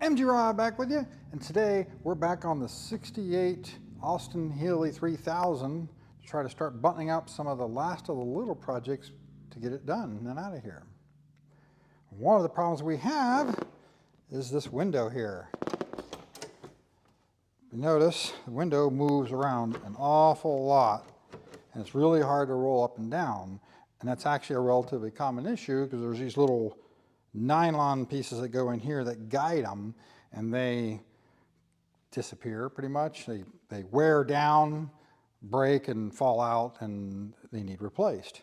MG Rod back with you, and today we're back on the 68 Austin Healey 3000 to try to start buttoning up some of the last of the little projects to get it done and out of here. One of the problems we have is this window here. You notice the window moves around an awful lot, and it's really hard to roll up and down, and that's actually a relatively common issue because there's these little nylon pieces that go in here that guide them, and they disappear pretty much. They wear down, break, and fall out, and they need replaced.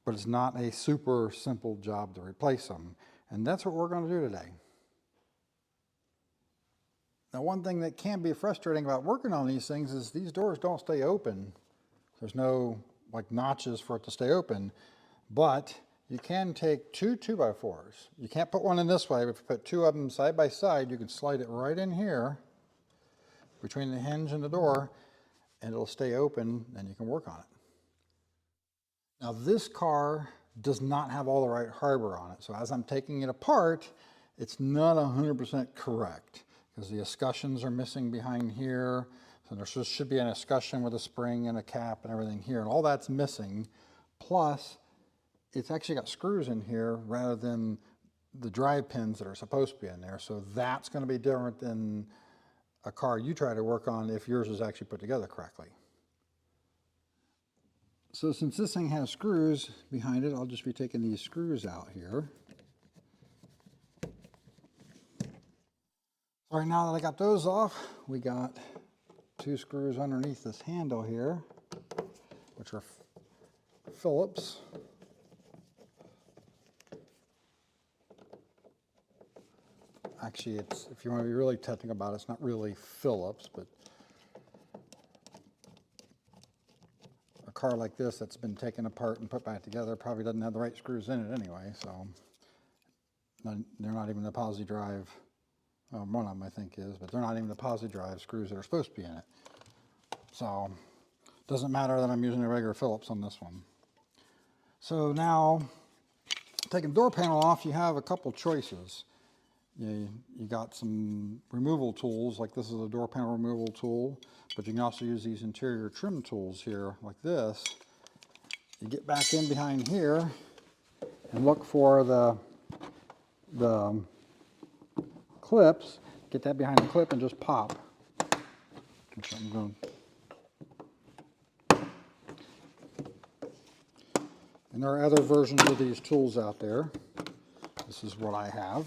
But it's not a super simple job to replace them, and that's what we're going to do today. Now, one thing that can be frustrating about working on these things is these doors don't stay open. There's no like notches for it to stay open, but you can take two 2x4s. You can't put one in this way, but if you put two of them side by side, you can slide it right in here between the hinge and the door, and it'll stay open, and you can work on it. Now, this car does not have all the right hardware on it, so as I'm taking it apart, it's not 100% correct, because the escutcheons are missing behind here, so there should be an escutcheon with a spring and a cap and everything here, and all that's missing, plus it's actually got screws in here rather than the drive pins that are supposed to be in there. So that's going to be different than a car you try to work on if yours is actually put together correctly. So since this thing has screws behind it, I'll just be taking these screws out here. All right, now that I got those off, we got two screws underneath this handle here, which are Phillips. Actually, it's, if you want to be really technical about it, it's not really Phillips, but a car like this that's been taken apart and put back together probably doesn't have the right screws in it anyway, so they're not even the posi drive, one of them I think is, but they're not even the posi drive screws that are supposed to be in it. So it doesn't matter that I'm using a regular Phillips on this one. So now, taking the door panel off, you have a couple choices. You got some removal tools, like this is a door panel removal tool, but you can also use these interior trim tools here, like this. You get back in behind here and look for the clips, get that behind the clip and just pop. And there are other versions of these tools out there. This is what I have.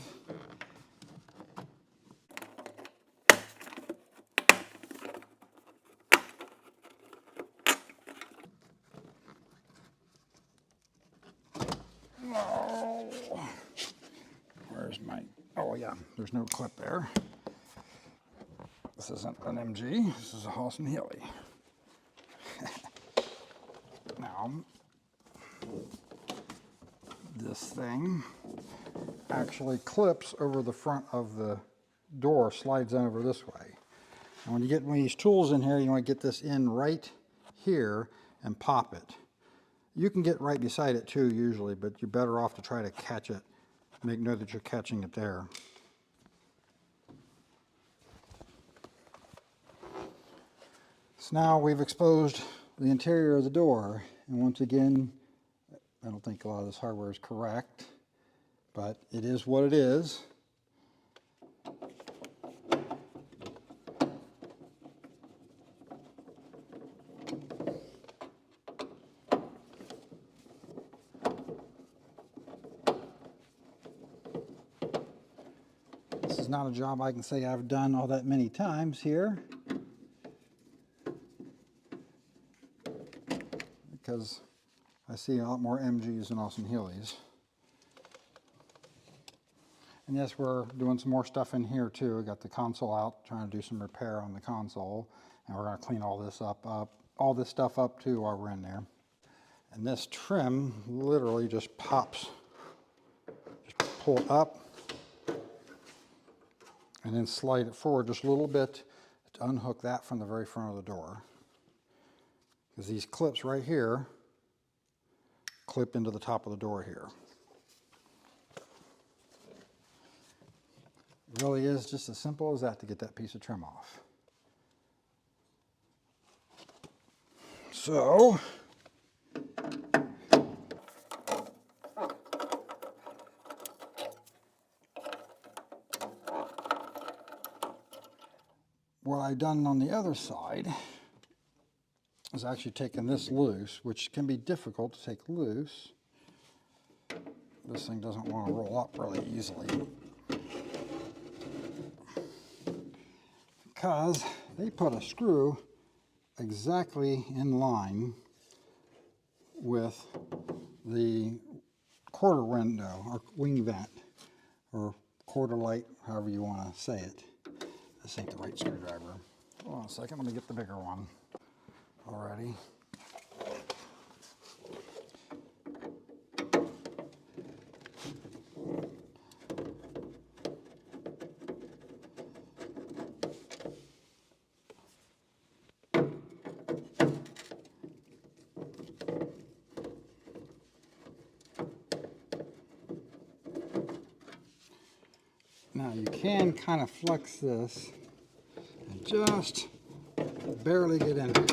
Where's my, oh yeah, there's no clip there. This isn't an MG, this is a Austin Healey. Now, this thing actually clips over the front of the door, slides over this way. And when you get one of these tools in here, you want to get this in right here and pop it. You can get right beside it too usually, but you're better off to try to catch it, know that you're catching it there. So now we've exposed the interior of the door, and once again, I don't think a lot of this hardware is correct, but it is what it is. This is not a job I can say I've done all that many times here, because I see a lot more MGs than Austin Healeys. And yes, we're doing some more stuff in here too. We got the console out, trying to do some repair on the console, and we're going to clean all this all this stuff up too while we're in there. And this trim literally just pops. Just pull it up and then slide it forward just a little bit to unhook that from the very front of the door. Because these clips right here clip into the top of the door here. It really is just as simple as that to get that piece of trim off. So, what I've done on the other side is actually taken this loose, which can be difficult to take loose. This thing doesn't want to roll up really easily, because they put a screw exactly in line with the quarter window or wing vent or quarter light, however you want to say it. This ain't the right screwdriver. Hold on a second, let me get the bigger one already. Now you can kind of flex this and just barely get in there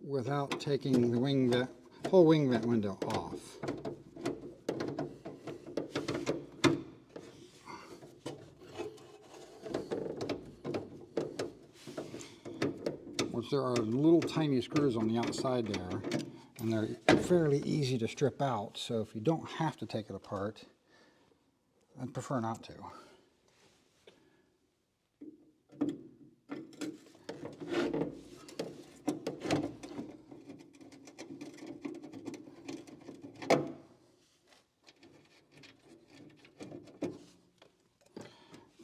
without taking the whole wing vent window off. Which there are little tiny screws on the outside there, and they're fairly easy to strip out, so if you don't have to take it apart, I'd prefer not to.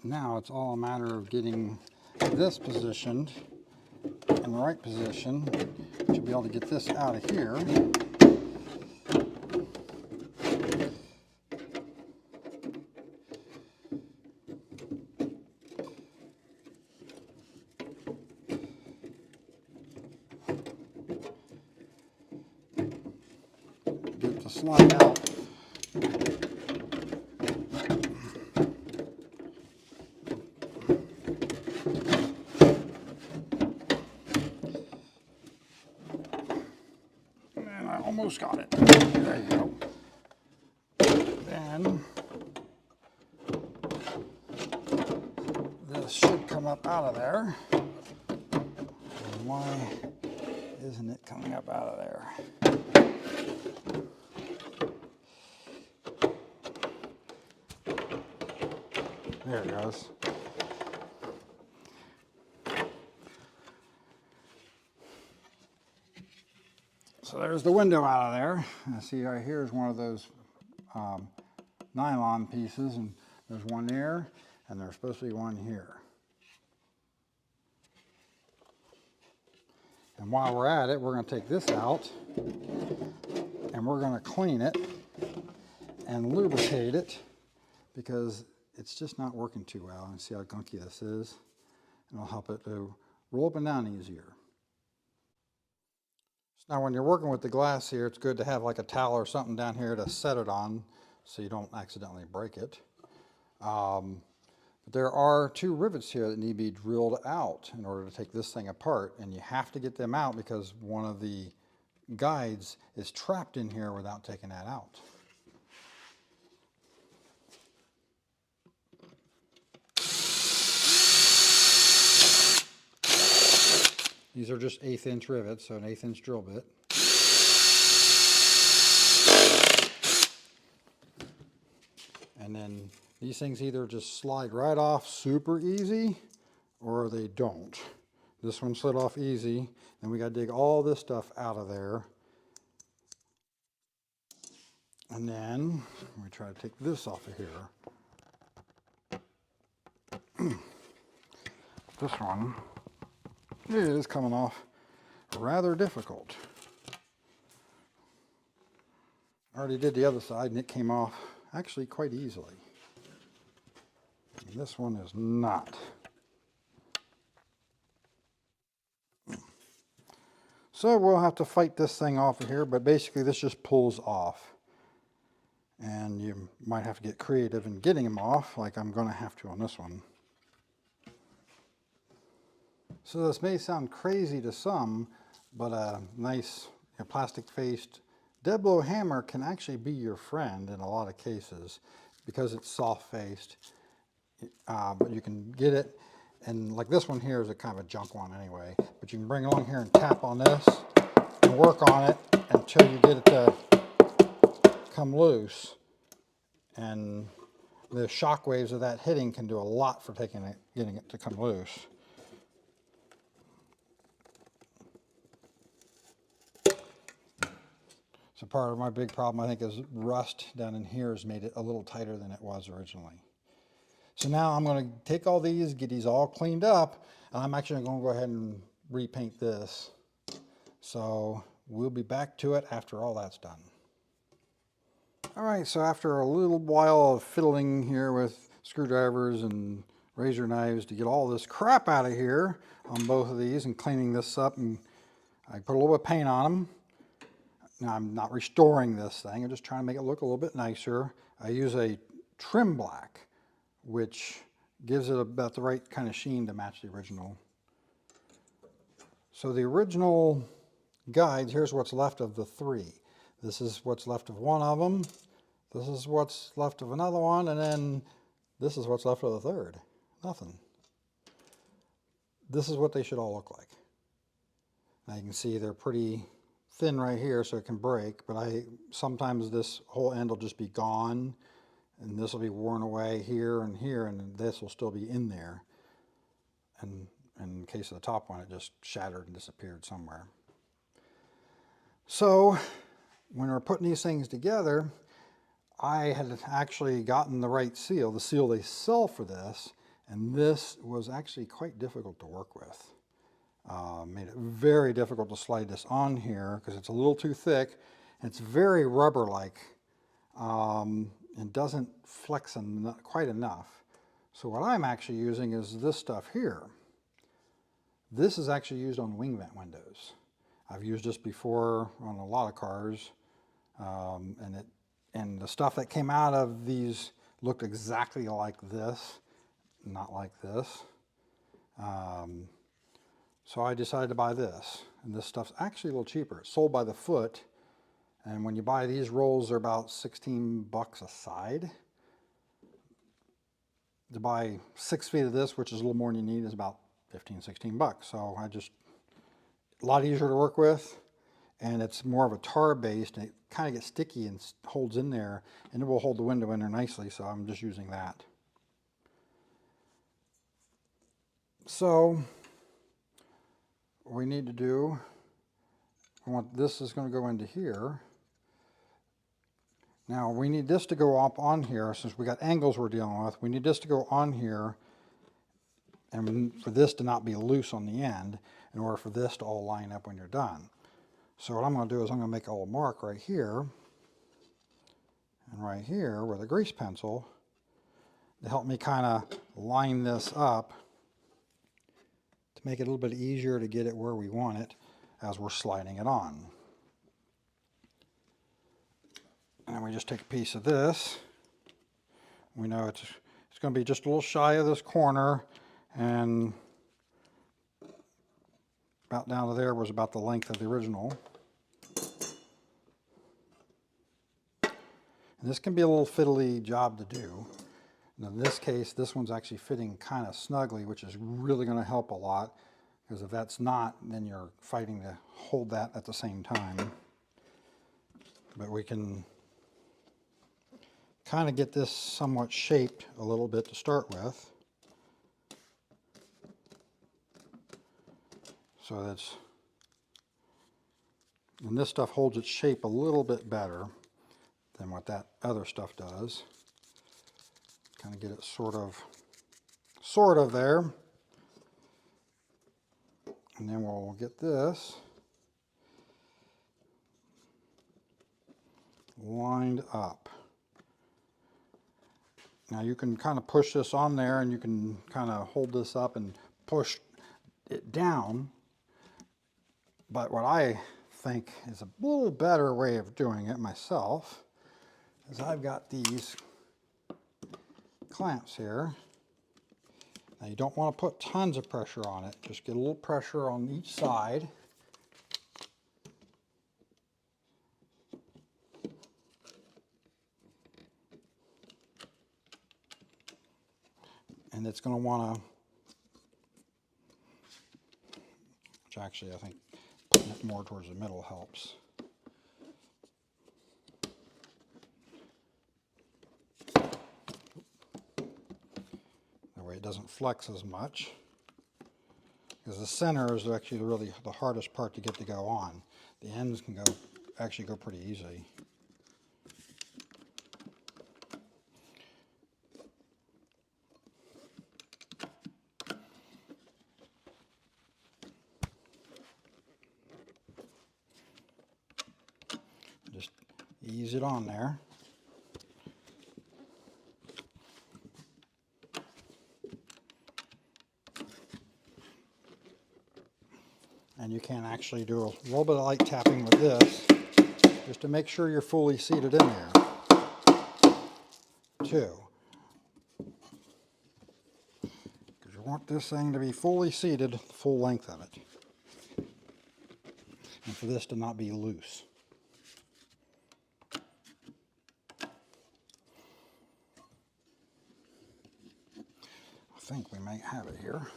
Now it's all a matter of getting this positioned in the right position to be able to get this out of here. Get it to slide out. Almost got it. There you go. Then this should come up out of there. And why isn't it coming up out of there? There it goes. So there's the window out of there. I see right here is one of those nylon pieces, and there's one there, and there's supposed to be one here. And while we're at it, we're going to take this out, and we're going to clean it and lubricate it, because it's just not working too well. And see how gunky this is? And it'll help it to roll up and down easier. Now when you're working with the glass here, it's good to have like a towel or something down here to set it on so you don't accidentally break it. But there are two rivets here that need to be drilled out in order to take this thing apart, and you have to get them out because one of the guides is trapped in here without taking that out. These are just 1/8 inch rivets, so an 1/8 inch drill bit. And then these things either just slide right off super easy, or they don't. This one slid off easy, and we got to dig all this stuff out of there. And then we try to take this off of here. This one, it is coming off rather difficult. I already did the other side, and it came off actually quite easily. And this one is not. So we'll have to fight this thing off of here, but basically this just pulls off. and you might have to get creative in getting them off, like I'm going to have to on this one. So this may sound crazy to some, but a nice plastic-faced dead blow hammer can actually be your friend in a lot of cases because it's soft-faced. But you can get it, and like this one here is a kind of a junk one anyway, but you can bring it along here and tap on this and work on it until you get it to come loose. And the shock waves of that hitting can do a lot for getting it to come loose. So part of my big problem, I think, is rust down in here has made it a little tighter than it was originally. So now I'm going to take all these, get these all cleaned up, and I'm actually going to go ahead and repaint this. So we'll be back to it after all that's done. All right, so after a little while of fiddling here with screwdrivers and razor knives to get all this crap out of here on both of these and cleaning this up, and I put a little bit of paint on them. Now I'm not restoring this thing, I'm just trying to make it look a little bit nicer. I use a trim black, which gives it about the right kind of sheen to match the original. So the original guides, here's what's left of the three. This is what's left of one of them, this is what's left of another one, and then this is what's left of the third. Nothing. This is what they should all look like. Now you can see they're pretty thin right here so it can break, but sometimes this whole end will just be gone, and this will be worn away here, and this will still be in there. And in the case of the top one, it just shattered and disappeared somewhere. So when we're putting these things together, I had actually gotten the right seal, the seal they sell for this, and this was actually quite difficult to work with. Made it very difficult to slide this on here because it's a little too thick. It's very rubber-like and doesn't flex quite enough. So what I'm actually using is this stuff here. This is actually used on wing vent windows. I've used this before on a lot of cars, and the stuff that came out of these looked exactly like this, not like this. So I decided to buy this, and this stuff's actually a little cheaper. It's sold by the foot, and when you buy these rolls, they're about 16 bucks a side. To buy 6 feet of this, which is a little more than you need, is about 15, 16 bucks. So a lot easier to work with, and it's more of a tar based, and it kind of gets sticky and holds in there, and it will hold the window in there nicely, so I'm just using that. So what we need to do, this is going to go into here. Now we need this to go up on here, since we got angles we're dealing with. We need this to go on here, and for this to not be loose on the end, in order for this to all line up when you're done. So what I'm going to do is I'm going to make a little mark right here, and right here with a grease pencil, to help me kind of line this up, to make it a little bit easier to get it where we want it as we're sliding it on. And we just take a piece of this. We know it's going to be just a little shy of this corner, and about down to there was about the length of the original. And this can be a little fiddly job to do. And in this case, this one's actually fitting kind of snugly, which is really going to help a lot, because if that's not, then you're fighting to hold that at the same time. But we can kind of get this somewhat shaped a little bit to start with. So that's, and this stuff holds its shape a little bit better than what that other stuff does. Kind of get it sort of there. And then we'll get this lined up. Now you can kind of push this on there, and you can kind of hold this up and push it down. But what I think is a little better way of doing it myself is I've got these clamps here. Now you don't want to put tons of pressure on it, just get a little pressure on each side. And it's going to want to, which actually I think putting it more towards the middle helps. That way it doesn't flex as much. Because the center is actually really the hardest part to get to go on. The ends can actually go pretty easily. Just ease it on there. And you can actually do a little bit of light tapping with this, just to make sure you're fully seated in there, too. Because you want this thing to be fully seated, the full length of it. And for this to not be loose. I think we might have it here.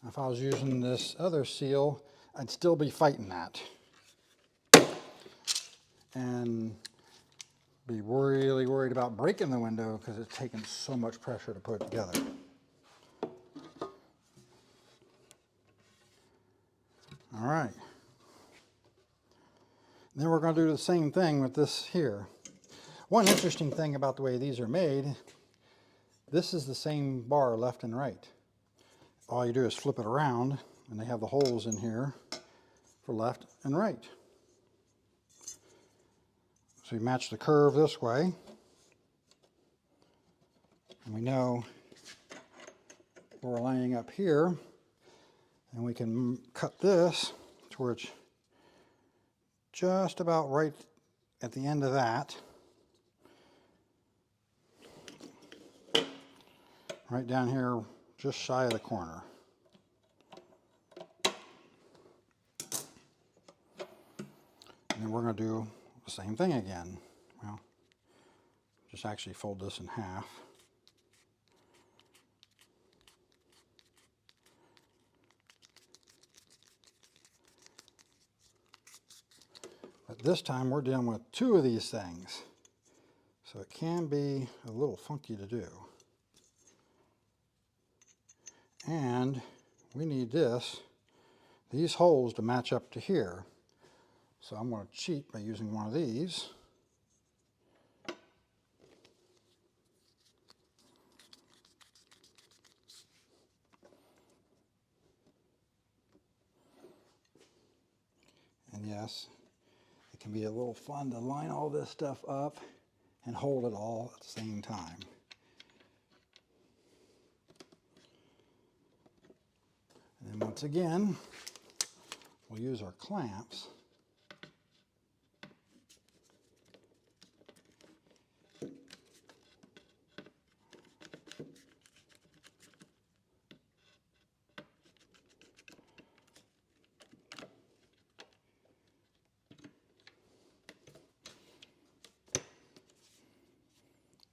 If I was using this other seal, I'd still be fighting that. And be really worried about breaking the window because it's taken so much pressure to put it together. All right. Then we're going to do the same thing with this here. One interesting thing about the way these are made, this is the same bar left and right. All you do is flip it around, and they have the holes in here for left and right. So you match the curve this way, and we know we're lining up here, and we can cut this to where it's just about right at the end of that. Right down here, just shy of the corner. And then we're going to do the same thing again. Well, just actually fold this in half. But this time we're dealing with two of these things. So it can be a little funky to do. And we need these holes to match up to here. So I'm going to cheat by using one of these. And yes, it can be a little fun to line all this stuff up and hold it all at the same time. And then once again, we'll use our clamps.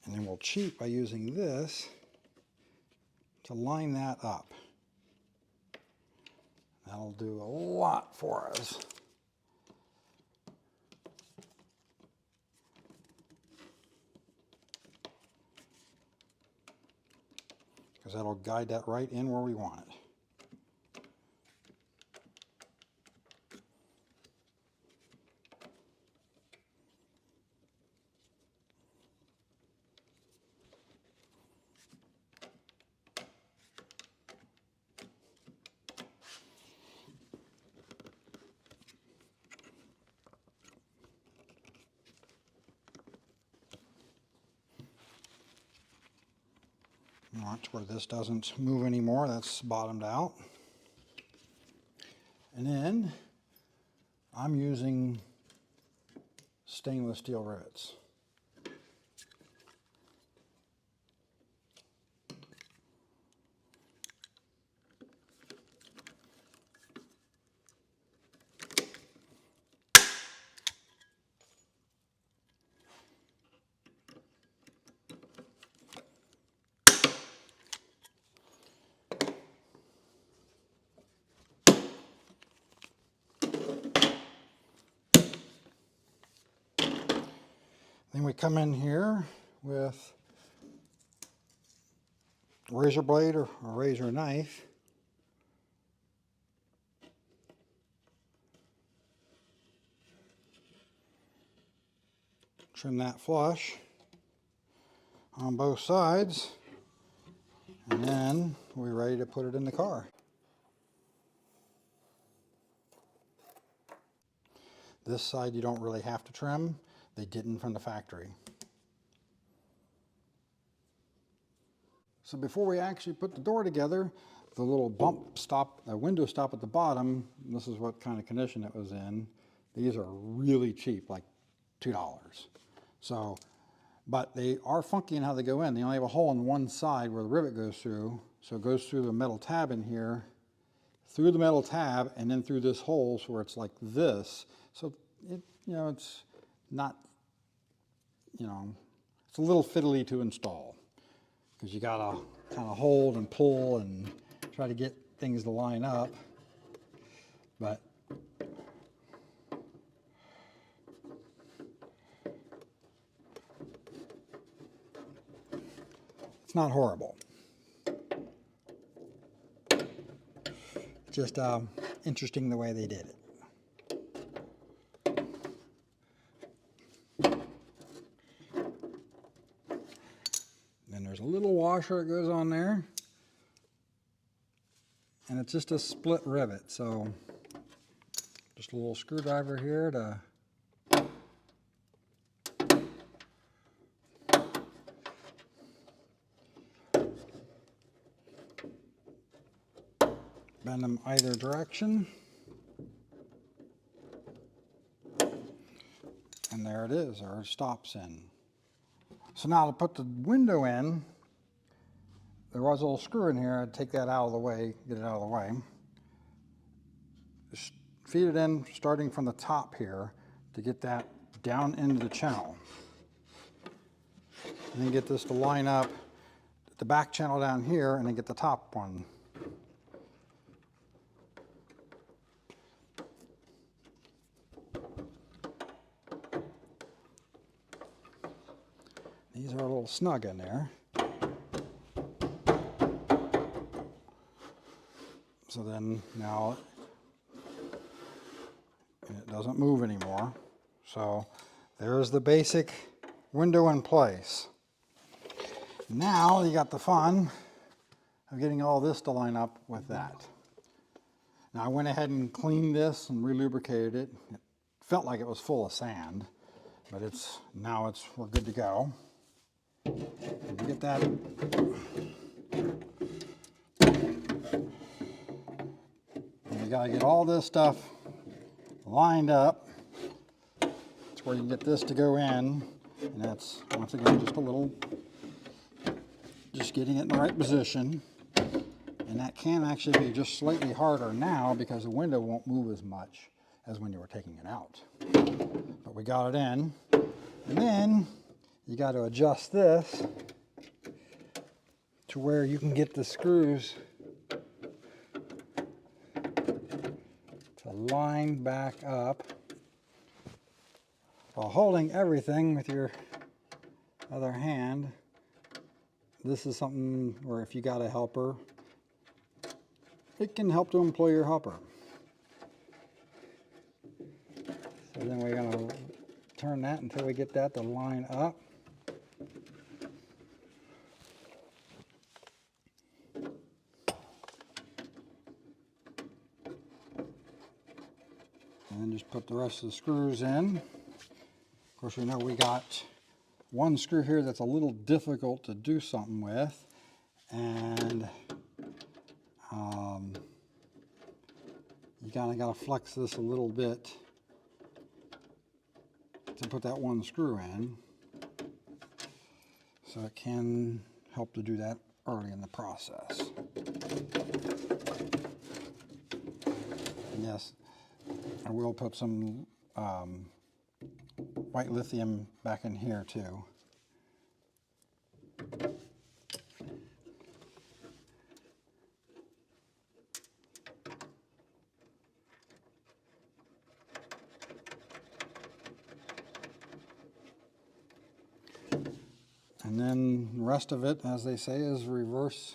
And then we'll cheat by using this to line that up. That'll do a lot for us. Because that'll guide that right in where we want it. Watch where this doesn't move anymore. That's bottomed out. And then I'm using stainless steel rivets. Then we come in here with a razor blade or a razor knife. Trim that flush on both sides, and then we're ready to put it in the car. This side you don't really have to trim. They didn't from the factory. So before we actually put the door together, the little bump stop, window stop at the bottom, this is what kind of condition it was in. These are really cheap, like $2. So, but they are funky in how they go in. They only have a hole on one side where the rivet goes through. So it goes through the metal tab in here, through the metal tab, and then through this hole where it's like this. So it, it's not, it's a little fiddly to install because you gotta kind of hold and pull and try to get things to line up. But it's not horrible. Just interesting the way they did it. Then there's a little washer that goes on there, and it's just a split rivet, so just a little screwdriver here to bend them either direction. And there it is, or it stops in. So now to put the window in, there was a little screw in here. I'd take that out of the way, get it out of the way. Just feed it in starting from the top here to get that down into the channel. And then get this to line up the back channel down here, and then get the top one. These are a little snug in there. So then now it doesn't move anymore. So there's the basic window in place. Now you got the fun of getting all this to line up with that. Now I went ahead and cleaned this and re-lubricated it. It felt like it was full of sand, but we're good to go. You get that. And you gotta get all this stuff lined up. That's where you get this to go in, and that's once again just getting it in the right position. And that can actually be just slightly harder now because the window won't move as much as when you were taking it out. But we got it in, and then you got to adjust this to where you can get the screws to line back up while holding everything with your other hand. This is something where if you got a helper, it can help to employ your helper. So then we're going to turn that until we get that to line up. And then just put the rest of the screws in. Of course, we know we got one screw here that's a little difficult to do something with, And you kind of got to flex this a little bit to put that one screw in. So it can help to do that early in the process. And yes, I will put some white lithium back in here too. And then the rest of it, as they say, is reverse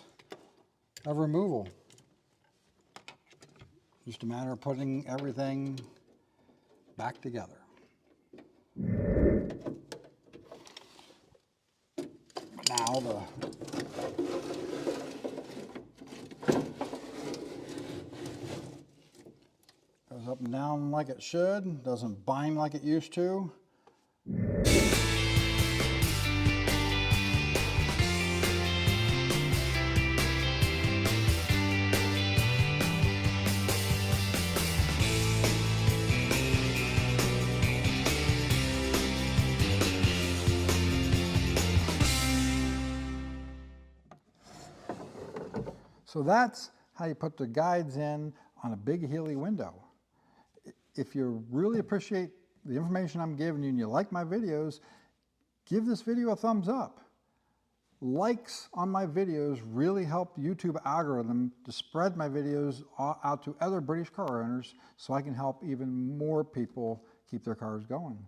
of removal. Just a matter of putting everything back together. Now goes up and down like it should, doesn't bind like it used to. So that's how you put the guides in on a big Healey window. If you really appreciate the information I'm giving you and you like my videos, give this video a thumbs up. Likes on my videos really help the YouTube algorithm to spread my videos out to other British car owners so I can help even more people keep their cars going.